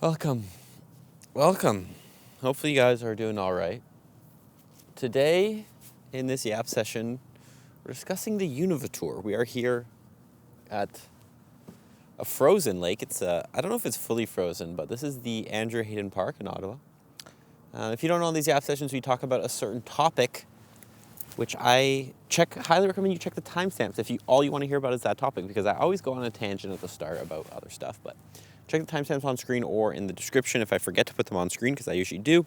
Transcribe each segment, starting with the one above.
Welcome. Welcome. Hopefully you guys are doing all right. Today, in this YAP session, we're discussing the UNOVA tour. We are here at a frozen lake. I don't know if it's fully frozen, but this is the Andrew Hayden Park in Ottawa. If you don't know, in these YAP sessions, we talk about a certain topic, which I highly recommend you check the timestamps if all you want to hear about is that topic, because I always go on a tangent at the start about other stuff, but check the timestamps on screen or in the description if I forget to put them on screen, because I usually do.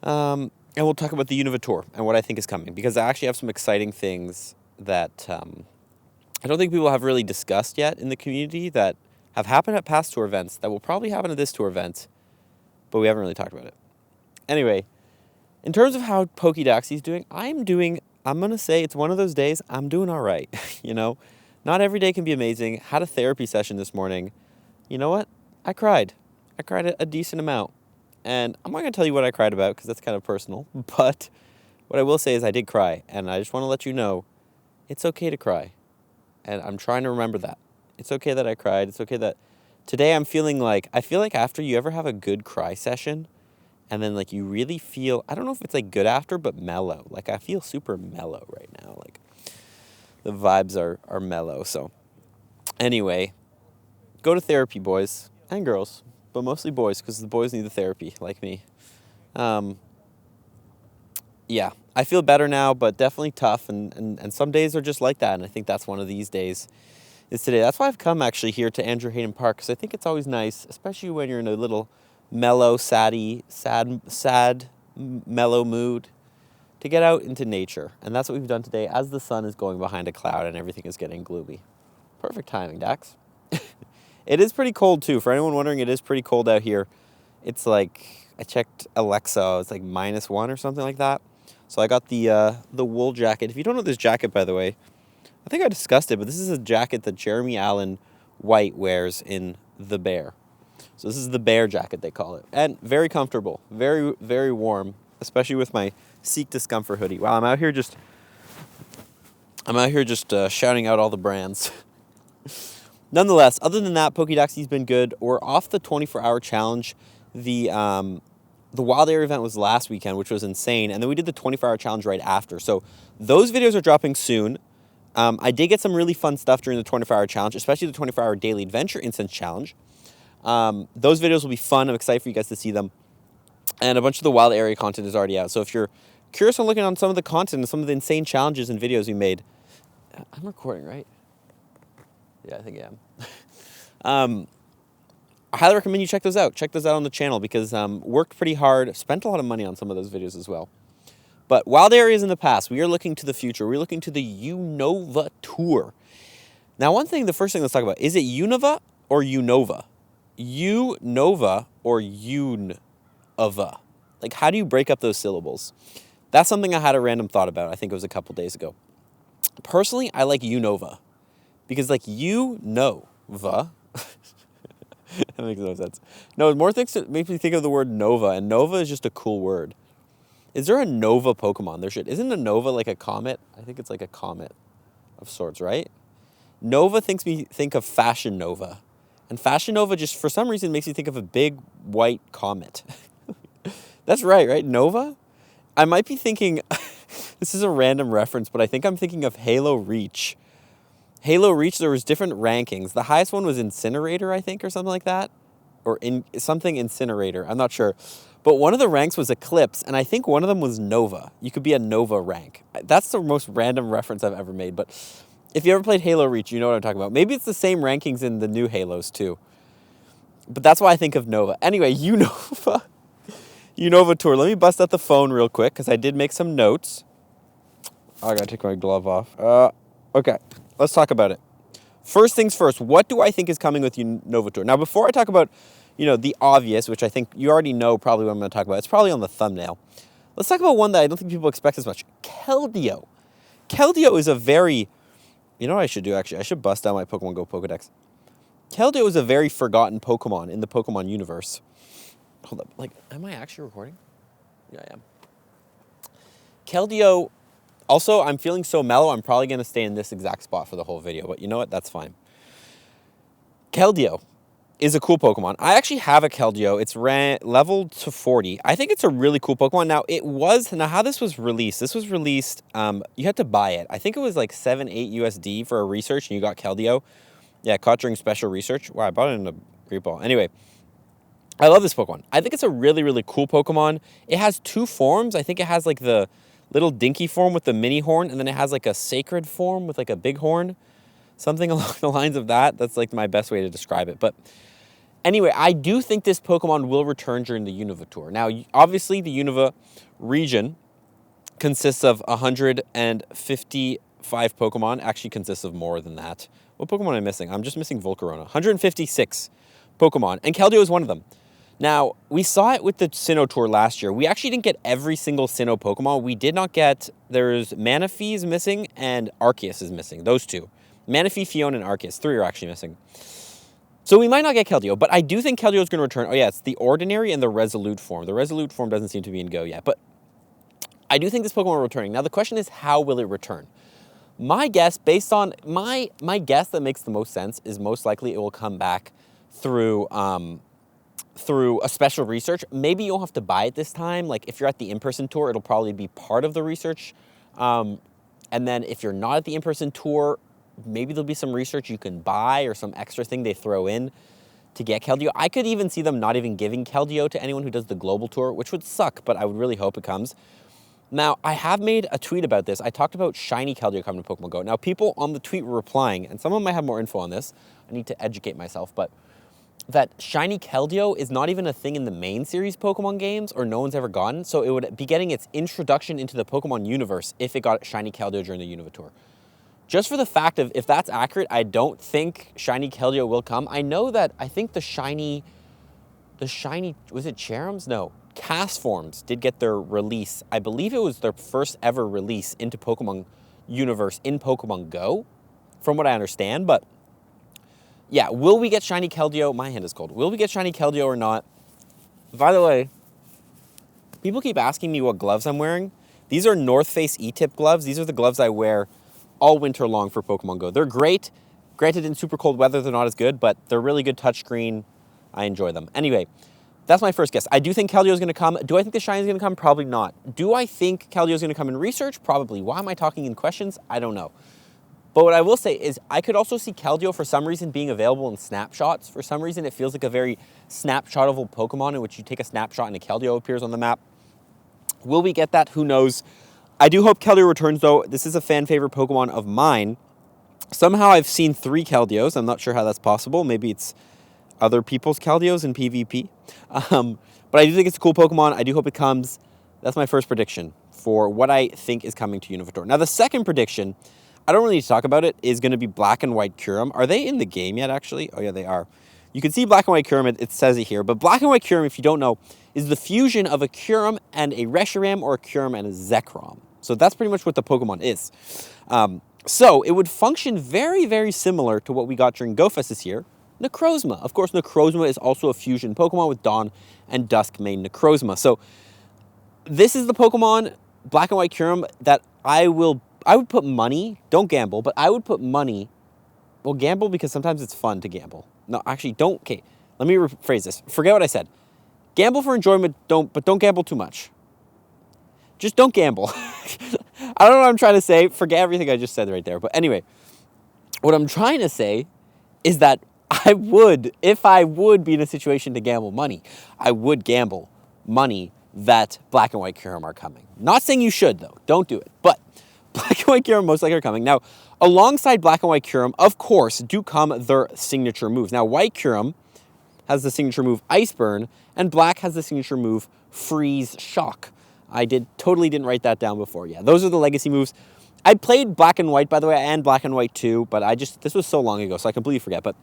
And we'll talk about the UNOVA tour and what I think is coming, because I actually have some exciting things that I don't think people have really discussed yet in the community that have happened at past tour events that will probably happen at this tour event, but we haven't really talked about it. Anyway, in terms of how Pokedaxi's doing, I'm going to say it's one of those days I'm doing all right. Not every day can be amazing. Had a therapy session this morning. You know what? I cried. I cried a decent amount. And I'm not going to tell you what I cried about because that's kind of personal. But what I will say is I did cry. And I just want to let you know it's okay to cry. And I'm trying to remember that. It's okay that I cried. It's okay that today I feel like after you ever have a good cry session and then you really feel, I don't know if it's good after, but mellow. I feel super mellow right now. The vibes are mellow. So anyway, go to therapy, boys and girls, but mostly boys, because the boys need the therapy, like me. Yeah, I feel better now, but definitely tough, and some days are just like that, and I think that's one of these days is today. That's why I've come actually here to Andrew Hayden Park, because I think it's always nice, especially when you're in a little mellow, sad, mellow mood, to get out into nature. And that's what we've done today as the sun is going behind a cloud and everything is getting gloomy. Perfect timing, Dax. It is pretty cold, too. For anyone wondering, it is pretty cold out here. It's I checked Alexa, it's -1 or something like that. So I got the wool jacket. If you don't know this jacket, by the way, I think I discussed it, but this is a jacket that Jeremy Allen White wears in The Bear. So this is the Bear jacket, they call it. And very comfortable, very, very warm, especially with my Seek Discomfort hoodie. Wow, I'm out here just shouting out all the brands. Nonetheless, other than that, Pokedaxi's been good. We're off the 24-hour challenge. The Wild Area event was last weekend, which was insane. And then we did the 24-hour challenge right after. So those videos are dropping soon. I did get some really fun stuff during the 24-hour challenge, especially the 24-hour daily adventure instance challenge. Those videos will be fun. I'm excited for you guys to see them. And a bunch of the Wild Area content is already out. So if you're curious on looking on some of the content and some of the insane challenges and videos we made, I'm recording, right? Yeah, I think I am. I highly recommend you check those out. Check those out on the channel because worked pretty hard, spent a lot of money on some of those videos as well. But Wild Areas in the past, we are looking to the future. We're looking to the UNOVA tour. Now, the first thing let's talk about, is it UNOVA or UNOVA? UNOVA or UNOVA? How do you break up those syllables? That's something I had a random thought about. I think it was a couple days ago. Personally, I like UNOVA. Because, UNOVA, that makes no sense. No, more things that make me think of the word Nova, and Nova is just a cool word. Is there a Nova Pokemon? Isn't a Nova a comet? I think it's a comet of sorts, right? Nova makes me think of Fashion Nova. And Fashion Nova just, for some reason, makes me think of a big white comet. That's right? Nova? I might be thinking, this is a random reference, but I think I'm thinking of Halo Reach. Halo Reach, there was different rankings. The highest one was Incinerator, I think, or something like that. Or something Incinerator. I'm not sure. But one of the ranks was Eclipse, and I think one of them was Nova. You could be a Nova rank. That's the most random reference I've ever made. But if you ever played Halo Reach, you know what I'm talking about. Maybe it's the same rankings in the new Halos, too. But that's why I think of Nova. Anyway, UNOVA. UNOVA tour. Let me bust out the phone real quick, because I did make some notes. Oh, I got to take my glove off. Okay. Let's talk about it. First things first, what do I think is coming with UNOVA Tour? Now, before I talk about, the obvious, which I think you already know probably what I'm going to talk about. It's probably on the thumbnail. Let's talk about one that I don't think people expect as much. Keldeo. Keldeo is a very, you know what I should do, actually? I should bust out my Pokemon Go Pokedex. Keldeo is a very forgotten Pokemon in the Pokemon universe. Hold up. Am I actually recording? Yeah, I am. Keldeo... Also, I'm feeling so mellow, I'm probably going to stay in this exact spot for the whole video. But you know what? That's fine. Keldeo is a cool Pokemon. I actually have a Keldeo. It's leveled to 40. I think it's a really cool Pokemon. Now how this was released, you had to buy it. I think it was like 7-8 USD for a research, and you got Keldeo. Yeah, caught during special research. Wow, I bought it in a Great Ball. Anyway, I love this Pokemon. I think it's a really, really cool Pokemon. It has 2 forms. I think it has like the little dinky form with the mini horn, and then it has like a sacred form with like a big horn. Something along the lines of that. That's like my best way to describe it. But anyway, I do think this Pokemon will return during the UNOVA tour. Now, obviously, the UNOVA region consists of 155 Pokemon. Actually consists of more than that. What Pokemon am I missing? I'm just missing Volcarona. 156 Pokemon, and Keldeo is one of them. Now, we saw it with the Sinnoh tour last year. We actually didn't get every single Sinnoh Pokemon. We did not get, there's Manaphy is missing, and Arceus is missing. Those 2. Manaphy, Fiona, and Arceus. 3 are actually missing. So we might not get Keldeo, but I do think Keldeo is going to return. Oh yeah, it's the Ordinary and the Resolute form. The Resolute form doesn't seem to be in Go yet, but I do think this Pokemon will returning. Now the question is, how will it return? My guess, based on my guess that makes the most sense, is most likely it will come back through a special research. Maybe you'll have to buy it this time. Like if you're at the in-person tour, it'll probably be part of the research. And then if you're not at the in-person tour, maybe there'll be some research you can buy or some extra thing they throw in to get Keldeo. I could even see them not even giving Keldeo to anyone who does the global tour, which would suck, but I would really hope it comes. Now, I have made a tweet about this. I talked about shiny Keldeo coming to Pokemon Go. Now, people on the tweet were replying, and some of them might have more info on this. I need to educate myself, but that shiny Keldeo is not even a thing in the main series Pokemon games, or no one's ever gotten, so it would be getting its introduction into the Pokemon universe if it got shiny Keldeo during the UNOVA tour. Just for the fact of, if that's accurate, I don't think shiny Keldeo will come. I think the shiny, was it Cherums? No, Cast forms did get their release. I believe it was their first ever release into Pokemon universe in Pokemon Go, from what I understand. But yeah, will we get shiny Keldeo? My hand is cold. Will we get shiny Keldeo or not? By the way, people keep asking me what gloves I'm wearing. These are North Face E-tip gloves. These are the gloves I wear all winter long for Pokemon Go. They're great. Granted, in super cold weather, they're not as good, but they're really good touchscreen. I enjoy them. Anyway, that's my first guess. I do think Keldeo is going to come. Do I think the shiny is going to come? Probably not. Do I think Keldeo is going to come in research? Probably. Why am I talking in questions? I don't know. But what I will say is I could also see Keldeo for some reason being available in snapshots. For some reason, it feels like a very snapshotable Pokemon in which you take a snapshot and a Keldeo appears on the map. Will we get that? Who knows? I do hope Keldeo returns, though. This is a fan favorite Pokemon of mine. Somehow I've seen 3 Keldeos. I'm not sure how that's possible. Maybe it's other people's Keldeos in PvP. But I do think it's a cool Pokemon. I do hope it comes. That's my first prediction for what I think is coming to UNOVA Tour. Now, the second prediction, I don't really need to talk about it, is going to be Black and White Kyurem. Are they in the game yet, actually? Oh, yeah, they are. You can see Black and White Kyurem. It says it here. But Black and White Kyurem, if you don't know, is the fusion of a Kyurem and a Reshiram, or a Kyurem and a Zekrom. So that's pretty much what the Pokemon is. So it would function very, very similar to what we got during GoFest this year, Necrozma. Of course, Necrozma is also a fusion Pokemon with Dawn and Dusk main Necrozma. So this is the Pokemon, Black and White Kyurem, that I would put money, don't gamble, but I would put money, well, gamble because sometimes it's fun to gamble. No, actually, don't, okay, let me rephrase this. Forget what I said. Gamble for enjoyment, but don't gamble too much. Just don't gamble. I don't know what I'm trying to say. Forget everything I just said right there. But anyway, what I'm trying to say is that if I would be in a situation to gamble money, I would gamble money that Black and White Kyurem are coming. Not saying you should, though. Don't do it. But Black and White Kyurem most likely are coming. Now, alongside Black and White Kyurem, of course, do come their signature moves. Now, White Kyurem has the signature move Ice Burn, and Black has the signature move Freeze Shock. I totally didn't write that down before. Yeah, those are the legacy moves. I played Black and White, by the way, and Black and White 2, but this was so long ago, so I completely forget. But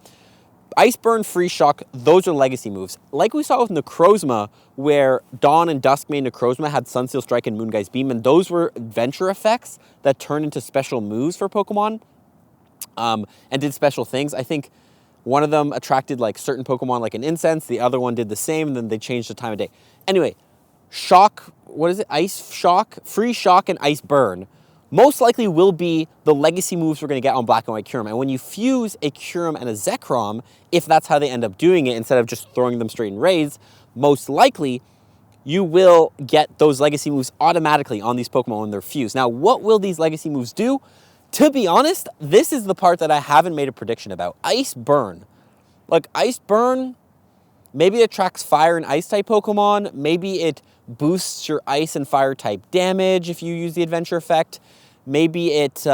Ice Burn, Freeze Shock, those are legacy moves. Like we saw with Necrozma, where Dawn and Dusk made Necrozma had Sunsteel Strike and Moongeist Beam, and those were adventure effects that turned into special moves for Pokemon, and did special things. I think one of them attracted like certain Pokemon like an Incense, the other one did the same, and then they changed the time of day. Anyway, Shock, what is it? Ice Shock, Freeze Shock, and Ice Burn most likely will be the legacy moves we're going to get on Black and White Kyurem. And when you fuse a Kyurem and a Zekrom, if that's how they end up doing it, instead of just throwing them straight in raids, most likely you will get those legacy moves automatically on these Pokemon when they're fused. Now, what will these legacy moves do? To be honest, this is the part that I haven't made a prediction about. Ice Burn. Like, Ice Burn, maybe it attracts fire and ice type Pokemon. Maybe it boosts your ice and fire type damage if you use the adventure effect. Maybe it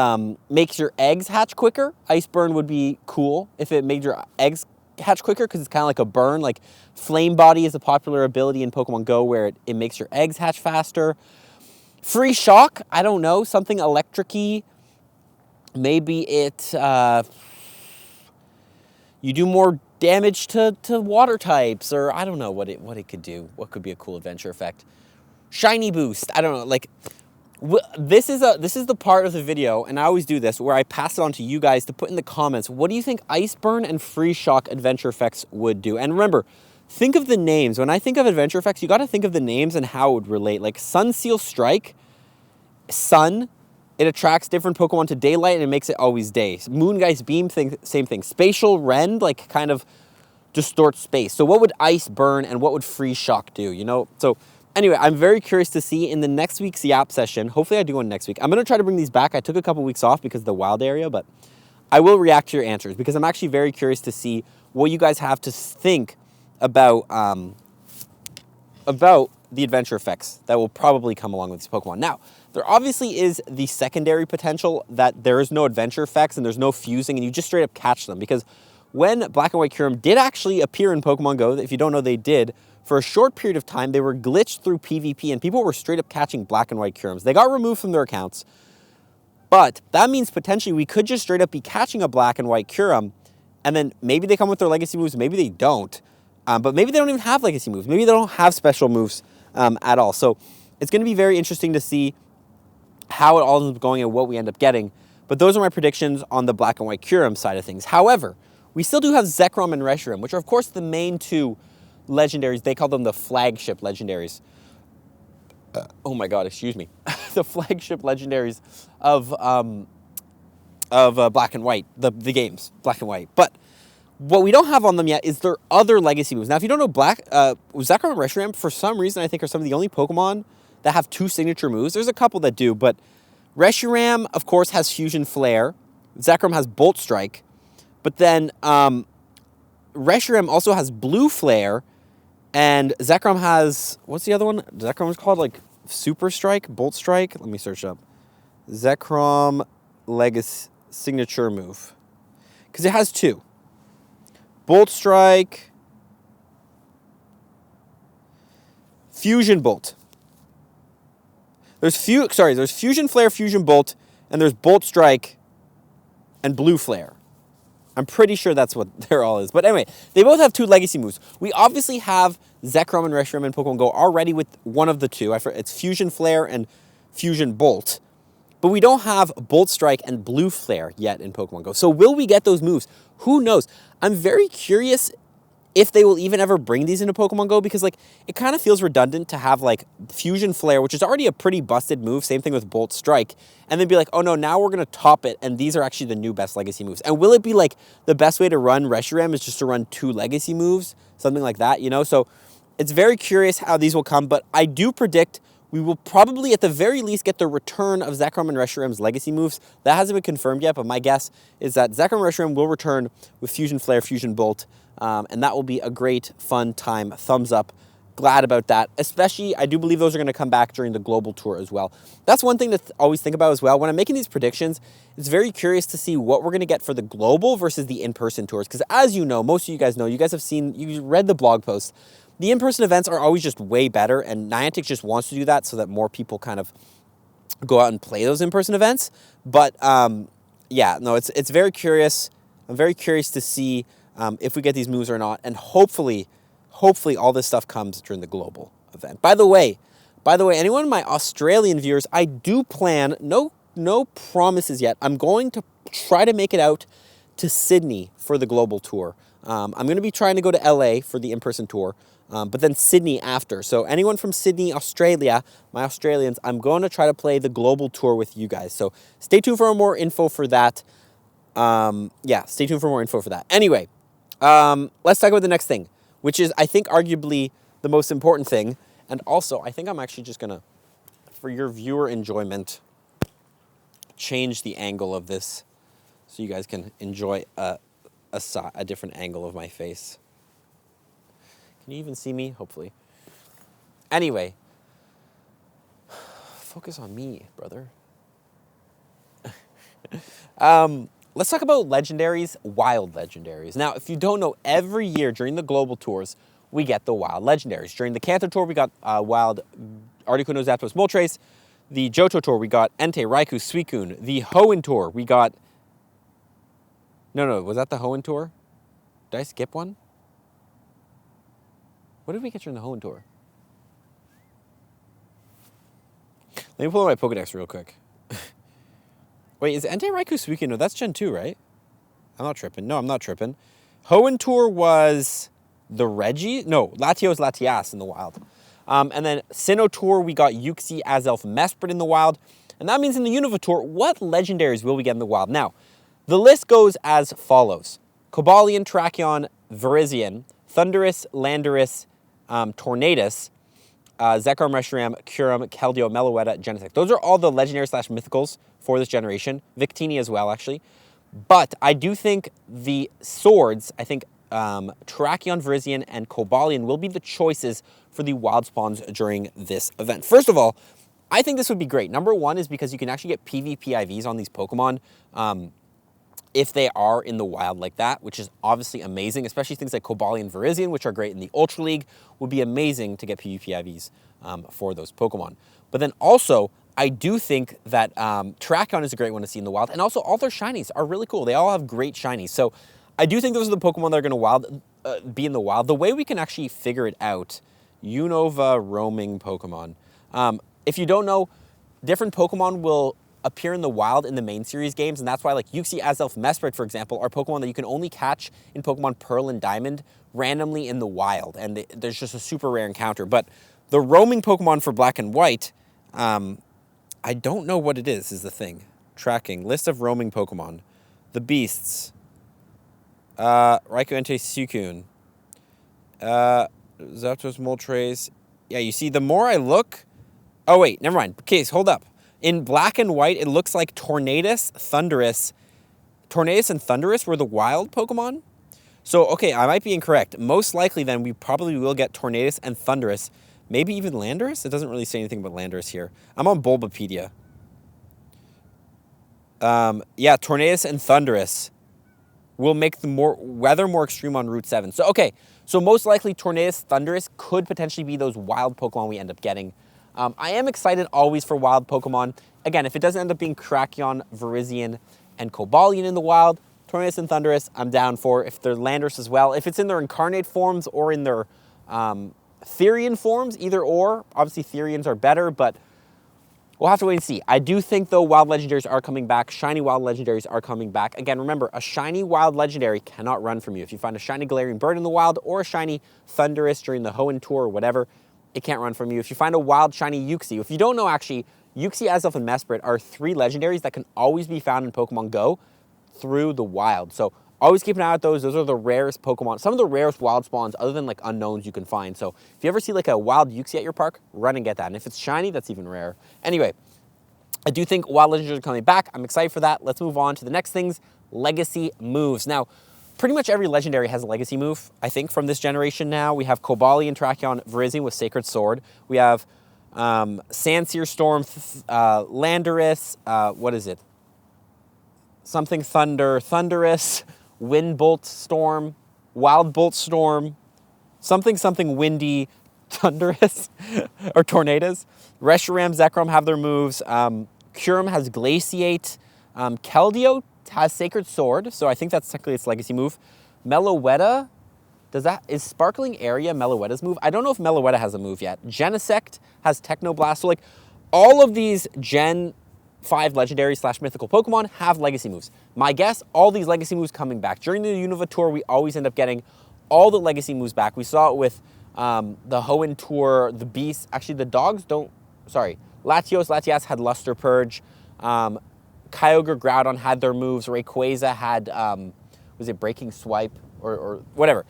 makes your eggs hatch quicker. Ice Burn would be cool if it made your eggs hatch quicker, because it's kind of like a burn. Like, Flame Body is a popular ability in Pokemon Go where it makes your eggs hatch faster. Free Shock, I don't know, something electric-y. Maybe it, you do more damage to water types, or I don't know what it could do. What could be a cool adventure effect? Shiny Boost, I don't know, like, this is the part of the video, and I always do this, where I pass it on to you guys to put in the comments, what do you think Ice Burn and Free Shock adventure effects would do? And remember, think of the names. When I think of adventure effects, you got to think of the names and how it would relate. Like Sunseal Strike, sun, it attracts different Pokemon to daylight and it makes it always day. Moongeist Beam, same thing. Spatial Rend, like, kind of distorts space. So what would Ice Burn and what would Free Shock do, you know? So anyway, I'm very curious to see in the next week's YAP session. Hopefully I do one next week. I'm going to try to bring these back. I took a couple weeks off because of the wild area, but I will react to your answers because I'm actually very curious to see what you guys have to think about the adventure effects that will probably come along with these Pokemon. Now, there obviously is the secondary potential that there is no adventure effects and there's no fusing and you just straight up catch them, because when Black and White Kyurem did actually appear in Pokemon Go, if you don't know, they did, for a short period of time, they were glitched through PvP and people were straight up catching Black and White Kyurems. They got removed from their accounts, but that means potentially we could just straight up be catching a Black and White Kyurem, and then maybe they come with their legacy moves, maybe they don't, but maybe they don't even have legacy moves. Maybe they don't have special moves at all. So it's going to be very interesting to see how it all ends up going and what we end up getting. But those are my predictions on the Black and White Kyurem side of things. However, we still do have Zekrom and Reshiram, which are, of course, the main two legendaries. They call them the flagship legendaries. Oh my God, excuse me. The flagship legendaries of Black and White, the games, Black and White. But what we don't have on them yet is their other legacy moves. Now, if you don't know, Zekrom and Reshiram, for some reason, I think are some of the only Pokemon that have two signature moves. There's a couple that do, but Reshiram, of course, has Fusion Flare. Zekrom has Bolt Strike. But then Reshiram also has Blue Flare, and Zekrom has, what's the other one? Zekrom is called, like, Super Strike, Bolt Strike. Let me search it up. Zekrom Legacy signature move. Because it has two. Bolt Strike, Fusion Bolt. There's Fusion Flare, Fusion Bolt, and there's Bolt Strike and Blue Flare. I'm pretty sure that's what they're all is. But anyway, they both have two legacy moves. We obviously have Zekrom and Reshiram in Pokemon Go already with one of the two. It's Fusion Flare and Fusion Bolt. But we don't have Bolt Strike and Blue Flare yet in Pokemon Go. So will we get those moves? Who knows? I'm very curious if they will even ever bring these into Pokemon Go, because, like, it kind of feels redundant to have, like, Fusion Flare, which is already a pretty busted move, same thing with Bolt Strike, and then be like, oh no, now we're going to top it, and these are actually the new best legacy moves. And will it be, like, the best way to run Reshiram is just to run two legacy moves? Something like that, you know? So it's very curious how these will come, but I do predict we will probably, at the very least, get the return of Zekrom and Reshiram's legacy moves. That hasn't been confirmed yet, but my guess is that Zekrom and Reshiram will return with Fusion Flare, Fusion Bolt, and that will be a great, fun time. Thumbs up. Glad about that. Especially, I do believe those are going to come back during the global tour as well. That's one thing to always think about as well. When I'm making these predictions, it's very curious to see what we're going to get for the global versus the in-person tours. Because as you know, most of you guys know, you guys have seen, you read the blog post, the in-person events are always just way better, and Niantic just wants to do that so that more people kind of go out and play those in-person events. But yeah, no, it's very curious. I'm very curious to see if we get these moves or not, and hopefully all this stuff comes during the global event. By the way, anyone of my Australian viewers, I do plan, no promises yet, I'm going to try to make it out to Sydney for the global tour. I'm going to be trying to go to LA for the in-person tour, but then Sydney after. So anyone from Sydney, Australia, my Australians, I'm going to try to play the global tour with you guys. So stay tuned for more info for that. Yeah, stay tuned for more info for that. Anyway, let's talk about the next thing, which is, I think, arguably the most important thing. And also, I think I'm actually just going to, for your viewer enjoyment, change the angle of this so you guys can enjoy a different angle of my face. Can you even see me? Hopefully. Anyway, focus on me, brother. Let's talk about legendaries, wild legendaries. Now, if you don't know, every year during the global tours, we get the wild legendaries. During the Kanto tour, we got wild Articuno, Zapdos, Moltres. The Johto tour, we got Entei, Raikou, Suicune. The Hoenn tour, we got... No, was that the Hoenn tour? Did I skip one? What did we get during the Hoenn tour? Let me pull out my Pokedex real quick. Wait, is Entei, Raikou, Suicune? No, that's Gen 2, right? I'm not tripping. No, I'm not tripping. Hoenn tour was the Reggie? No, Latios, Latias in the wild. And then Sinnoh tour, we got Uxie, Azelf, Mesprit in the wild. And that means in the UNOVA tour, what legendaries will we get in the wild? Now, the list goes as follows. Cobalion, Tracheon, Virizion, Thundurus, Landorus, Tornadus, Zekrom, Reshiram, Kyurem, Keldeo, Meloetta, Genesect. Those are all the legendary / mythicals for this generation. Victini as well, actually. But I do think the swords, I think Tracheon, Virizion, and Cobalion will be the choices for the wild spawns during this event. First of all, I think this would be great. Number one is because you can actually get PvP IVs on these Pokemon if they are in the wild like that, which is obviously amazing, especially things like Cobalion, Virizion, which are great in the Ultra League, would be amazing to get PvP IVs for those Pokemon. But then also, I do think that Tracheon is a great one to see in the wild, and also all their shinies are really cool. They all have great shinies. So I do think those are the Pokemon that are going to be in the wild. The way we can actually figure it out, UNOVA roaming Pokemon. If you don't know, different Pokemon will appear in the wild in the main series games, and that's why like Uxie, Azelf, Mesprit, for example, are Pokemon that you can only catch in Pokemon Pearl and Diamond randomly in the wild, and there's just a super rare encounter. But the roaming Pokemon for Black and White, I don't know what it is the thing. Tracking, list of roaming Pokemon. The beasts. Raikou, Entei, Suicune. Zapdos, Moltres. Yeah, you see, the more I look... Oh, wait, never mind. Okay, hold up. In Black and White, it looks like Tornadus, Thundurus. Tornadus and Thundurus were the wild Pokemon? So, okay, I might be incorrect. Most likely, then, we probably will get Tornadus and Thundurus. Maybe even Landorus? It doesn't really say anything about Landorus here. I'm on Bulbapedia. Yeah, Tornadus and Thundurus will make the weather more extreme on Route 7. So, okay, so most likely Tornadus, Thundurus could potentially be those wild Pokemon we end up getting. I am excited always for wild Pokemon. Again, if it doesn't end up being Tracheon, Virizion, and Cobalion in the wild, Tornadus and Thundurus, I'm down for. If they're Landorus as well. If it's in their incarnate forms or in their Therian forms, either or. Obviously, Therians are better, but we'll have to wait and see. I do think, though, wild legendaries are coming back. Shiny wild legendaries are coming back. Again, remember, a shiny wild legendary cannot run from you. If you find a shiny Galarian bird in the wild or a shiny Thundurus during the Hoenn tour or whatever, it can't run from you. If you find a wild shiny Uxie, if you don't know, actually, Uxie, Azelf, and Mesprit are 3 legendaries that can always be found in Pokemon Go through the wild. So always keep an eye out those. Those are the rarest Pokemon, some of the rarest wild spawns other than like unknowns you can find. So if you ever see like a wild Uxie at your park, run and get that. And if it's shiny, that's even rare. Anyway, I do think wild legendaries are coming back. I'm excited for that. Let's move on to the next things, legacy moves. Now, pretty much every legendary has a legacy move, I think, from this generation now. We have Cobalion, Tracheon, Virizion with Sacred Sword. We have Sandsear Storm, Landorus, what is it? Something Thunder, Thundurus, Wind Bolt Storm, Wild Bolt Storm, something windy, Thundurus, or Tornadoes. Reshiram, Zekrom have their moves. Kyurem has Glaciate. Keldeo has Sacred Sword, so I think that's technically its legacy move. Meloetta, is Sparkling Area Meloetta's move? I don't know if Meloetta has a move yet. Genesect has Technoblast, so like all of these Gen 5 legendary / mythical Pokemon have legacy moves. My guess, all these legacy moves coming back. During the UNOVA tour, we always end up getting all the legacy moves back. We saw it with the Hoenn tour, the Beasts. Actually, the dogs don't, sorry. Latias had Luster Purge. Kyogre, Groudon had their moves. Rayquaza had, was it Breaking Swipe or whatever.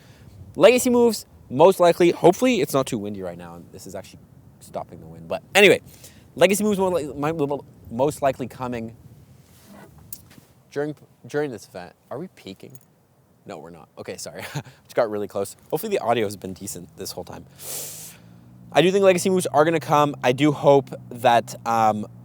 Legacy moves, most likely, hopefully it's not too windy right now. This is actually stopping the wind. But anyway, legacy moves most likely coming during this event. Are we peaking? No, we're not. Okay, sorry. Just got really close. Hopefully the audio has been decent this whole time. I do think legacy moves are going to come. I do hope that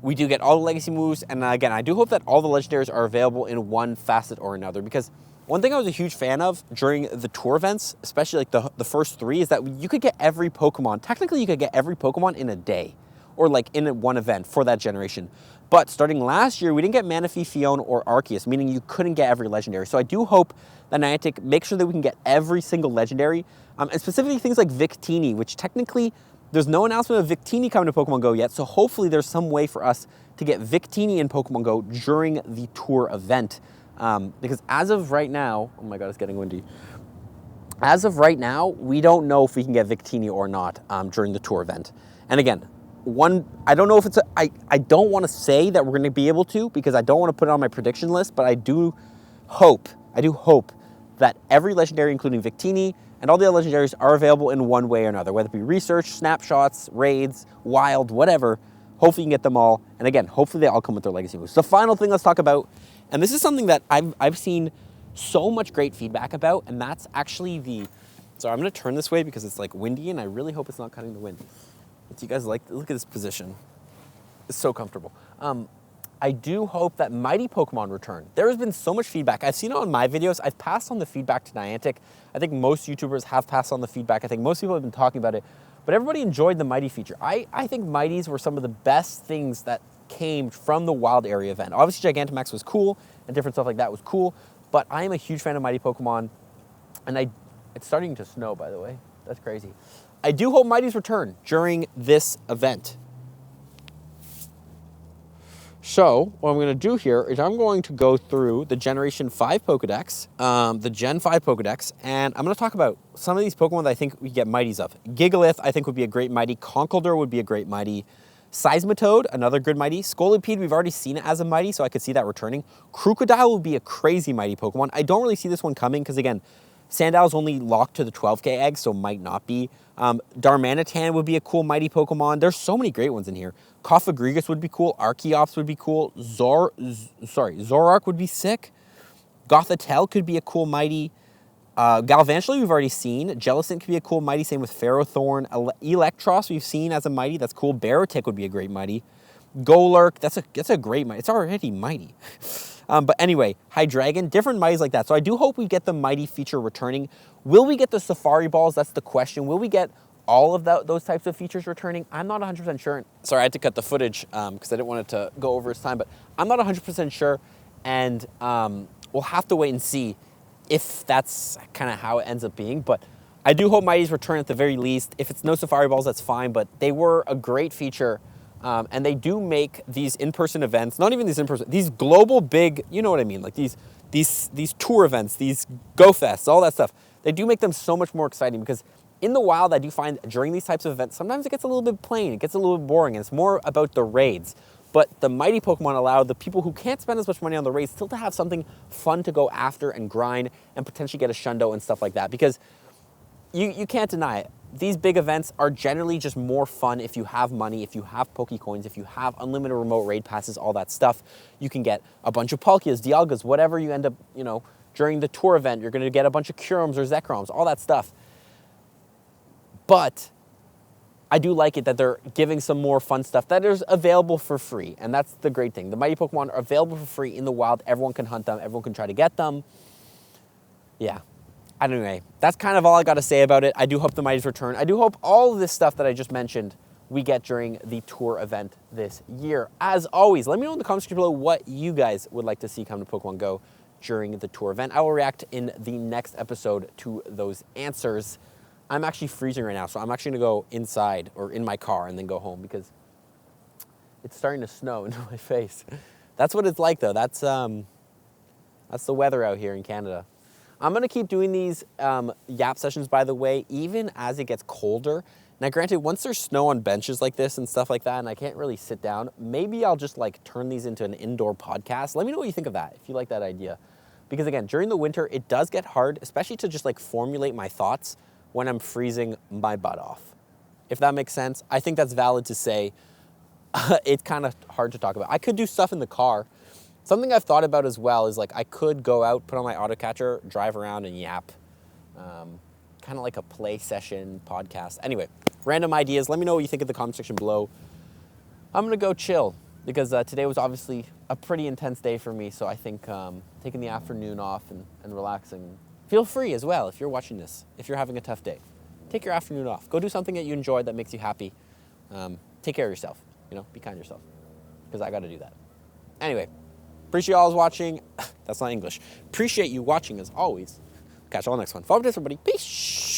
we do get all the legacy moves. And again, I do hope that all the legendaries are available in one facet or another. Because one thing I was a huge fan of during the tour events, especially like the first 3, is that you could get every Pokemon. Technically, you could get every Pokemon in a day. Or like in one event for that generation. But starting last year, we didn't get Manaphy, Fiona, or Arceus, meaning you couldn't get every legendary. So I do hope that Niantic makes sure that we can get every single legendary, and specifically things like Victini, which technically there's no announcement of Victini coming to Pokemon Go yet, so hopefully there's some way for us to get Victini in Pokemon Go during the tour event. Because as of right now, oh my god, it's getting windy. As of right now, we don't know if we can get Victini or not during the tour event. And again, I don't know if it's I don't want to say that we're going to be able to, because I don't want to put it on my prediction list, but I do hope that every legendary, including Victini, and all the other legendaries are available in one way or another, whether it be research, snapshots, raids, wild, whatever. Hopefully you can get them all. And again, hopefully they all come with their legacy moves. The final thing let's talk about, and this is something that I've seen so much great feedback about, and that's actually so I'm going to turn this way because it's like windy, and I really hope it's not cutting the wind. Do you guys look at this position? It's so comfortable. I do hope that mighty Pokemon return. There has been so much feedback. I've seen it on my videos. I've passed on the feedback to Niantic. I think most YouTubers have passed on the feedback. I think most people have been talking about it, but everybody enjoyed the mighty feature. I think mighties were some of the best things that came from the wild area event. Obviously Gigantamax was cool and different stuff like that was cool, but I am a huge fan of mighty Pokemon, and it's starting to snow, by the way. That's crazy. I do hope mighties return during this event. So what I'm going to do here is I'm going to go through the Generation 5 Pokedex, the Gen 5 Pokedex, and I'm going to talk about some of these Pokemon that I think we get mighties of. Gigalith, I think, would be a great mighty. Conkeldurr would be a great mighty. Seismitoad, another good mighty. Scolipede, we've already seen it as a mighty, so I could see that returning. Crocodile would be a crazy mighty Pokemon. I don't really see this one coming because, again, Sandow's only locked to the 12K egg, so might not be. Darmanitan would be a cool mighty Pokemon. There's so many great ones in here. Coffagrigus would be cool. Archeops would be cool. Zoroark would be sick. Gothitelle could be a cool mighty. Galvantula we've already seen. Jellicent could be a cool mighty. Same with Ferrothorn. Electros we've seen as a mighty. That's cool. Barotic would be a great mighty. Golurk, that's a great mighty. It's already mighty. But anyway, Hydreigon, different mighties like that. So I do hope we get the mighty feature returning. Will we get the Safari Balls? That's the question. Will we get all of those types of features returning? I'm not 100% sure. Sorry, I had to cut the footage because I didn't want it to go over its time, but I'm not 100% sure. And we'll have to wait and see if that's kind of how it ends up being. But I do hope mighties return at the very least. If it's no Safari Balls, that's fine. But they were a great feature. And they do make these in-person events, not even these in-person, these global big, you know what I mean, like these tour events, these Go Fests, all that stuff. They do make them so much more exciting because in the wild, I do find during these types of events, sometimes it gets a little bit plain, it gets a little bit boring, and it's more about the raids. But the mighty Pokemon allow the people who can't spend as much money on the raids still to have something fun to go after and grind and potentially get a Shundo and stuff like that. Because you can't deny it. These big events are generally just more fun if you have money, if you have Pokecoins, if you have unlimited remote raid passes, all that stuff. You can get a bunch of Palkias, Dialgas, whatever you end up, during the tour event, you're going to get a bunch of Curums or Zekroms, all that stuff. But I do like it that they're giving some more fun stuff that is available for free, and that's the great thing. The mighty Pokemon are available for free in the wild. Everyone can hunt them. Everyone can try to get them. Yeah. Anyway, that's kind of all I got to say about it. I do hope the mighties return. I do hope all of this stuff that I just mentioned we get during the tour event this year. As always, let me know in the comments below what you guys would like to see come to Pokemon Go during the tour event. I will react in the next episode to those answers. I'm actually freezing right now, so I'm actually going to go inside or in my car and then go home because it's starting to snow into my face. That's what it's like though. That's the weather out here in Canada. I'm gonna keep doing these YAP sessions, by the way, even as it gets colder. Now granted, once there's snow on benches like this and stuff like that, and I can't really sit down, maybe I'll just like turn these into an indoor podcast. Let me know what you think of that, if you like that idea. Because again, during the winter, it does get hard, especially to just like formulate my thoughts when I'm freezing my butt off. If that makes sense, I think that's valid to say. It's kind of hard to talk about. I could do stuff in the car. Something I've thought about as well is like I could go out, put on my AUTOCATCHER, drive around and yap. Kind of like a play session podcast. Anyway, random ideas. Let me know what you think in the comment section below. I'm gonna go chill because today was obviously a pretty intense day for me. So I think taking the afternoon off and relaxing. Feel free as well if you're watching this, if you're having a tough day. Take your afternoon off. Go do something that you enjoy that makes you happy. Take care of yourself, be kind to yourself because I gotta do that. Anyway, appreciate you all watching. That's not English. Appreciate you watching as always. Catch you all next one. Follow up to everybody. Peace.